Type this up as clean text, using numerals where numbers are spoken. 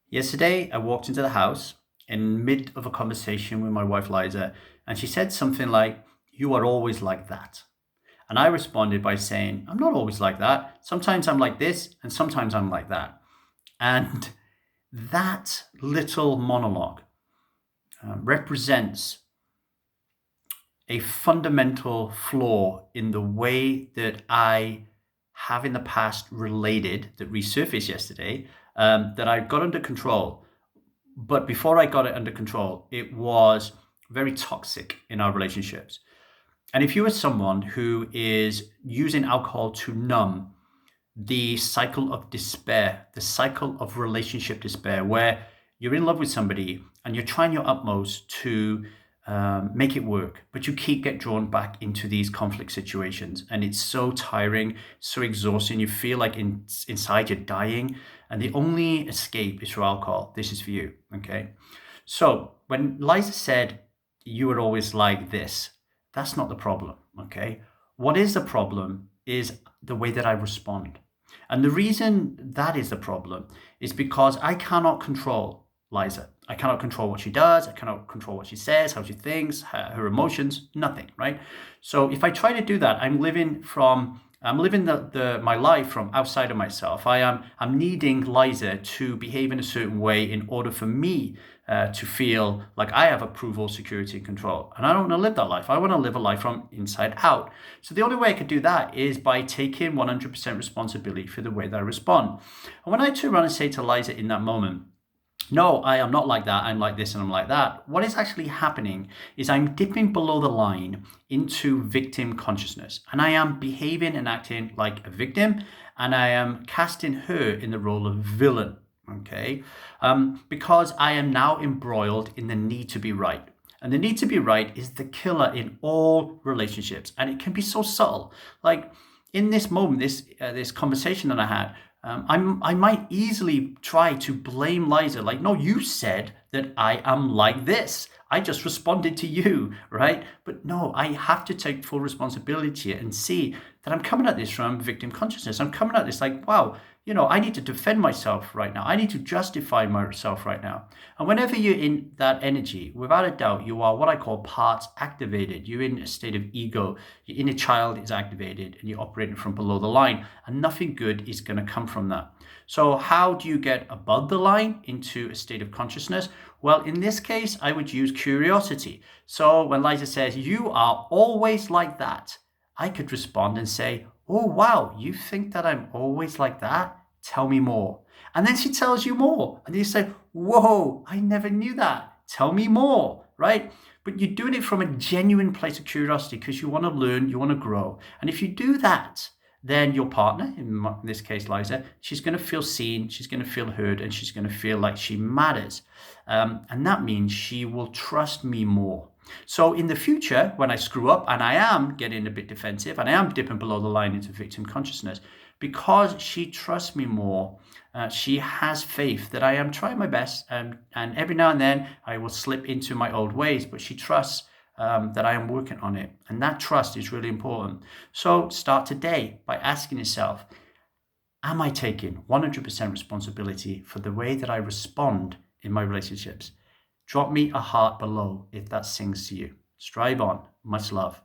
Yesterday, I walked into the house in mid of a conversation with my wife Liza, and she said something like, "You are always like that." And I responded by saying, "I'm not always like that. Sometimes I'm like this, and sometimes I'm like that." And that little monologue represents a fundamental flaw in the way that I have in the past related, that resurfaced yesterday, that I got under control. But before I got it under control, it was very toxic in our relationships. And if you are someone who is using alcohol to numb the cycle of despair, the cycle of relationship despair, where you're in love with somebody and you're trying your utmost to make it work, but you keep get drawn back into these conflict situations, and it's so tiring, so exhausting. You feel like inside you're dying, and the only escape is through alcohol. This is for you, okay? So when Liza said you were always like this, that's not the problem, okay? What is the problem is the way that I respond. And the reason that is the problem is because I cannot control Liza. I cannot control what she does. I cannot control what she says, how she thinks, her emotions, nothing, right? So if I try to do that, I'm living my life from outside of myself. I'm needing Liza to behave in a certain way in order for me to feel like I have approval, security, and control. And I don't want to live that life. I want to live a life from inside out. So the only way I could do that is by taking 100% responsibility for the way that I respond. And when I turn around and say to Liza in that moment, "No, I am not like that. I'm like this and I'm like that," what is actually happening is I'm dipping below the line into victim consciousness. And I am behaving and acting like a victim. And I am casting her in the role of villain. Okay. Because I am now embroiled in the need to be right. And the need to be right is the killer in all relationships. And it can be so subtle. Like in this moment, this conversation that I had, I might easily try to blame Liza. Like, no, you said that I am like this. I just responded to you, right? But no, I have to take full responsibility and see that I'm coming at this from victim consciousness. I'm coming at this like, wow, I need to defend myself right now. I need to justify myself right now. And whenever you're in that energy, without a doubt, you are what I call parts activated. You're in a state of ego. Your inner child is activated and you're operating from below the line. And nothing good is going to come from that. So how do you get above the line into a state of consciousness? Well, in this case, I would use curiosity. So when Liza says, "You are always like that," I could respond and say, "Oh, wow, you think that I'm always like that? Tell me more." And then she tells you more. And you say, "Whoa, I never knew that. Tell me more," right? But you're doing it from a genuine place of curiosity because you want to learn, you want to grow. And if you do that, then your partner, in this case Liza, she's going to feel seen, she's going to feel heard, and she's going to feel like she matters. And that means she will trust me more. So in the future, when I screw up and I am getting a bit defensive and I am dipping below the line into victim consciousness, because she trusts me more, she has faith that I am trying my best, and every now and then I will slip into my old ways, but she trusts that I am working on it. And that trust is really important. So start today by asking yourself, am I taking 100% responsibility for the way that I respond in my relationships? Drop me a heart below if that sings to you. Strive on. Much love.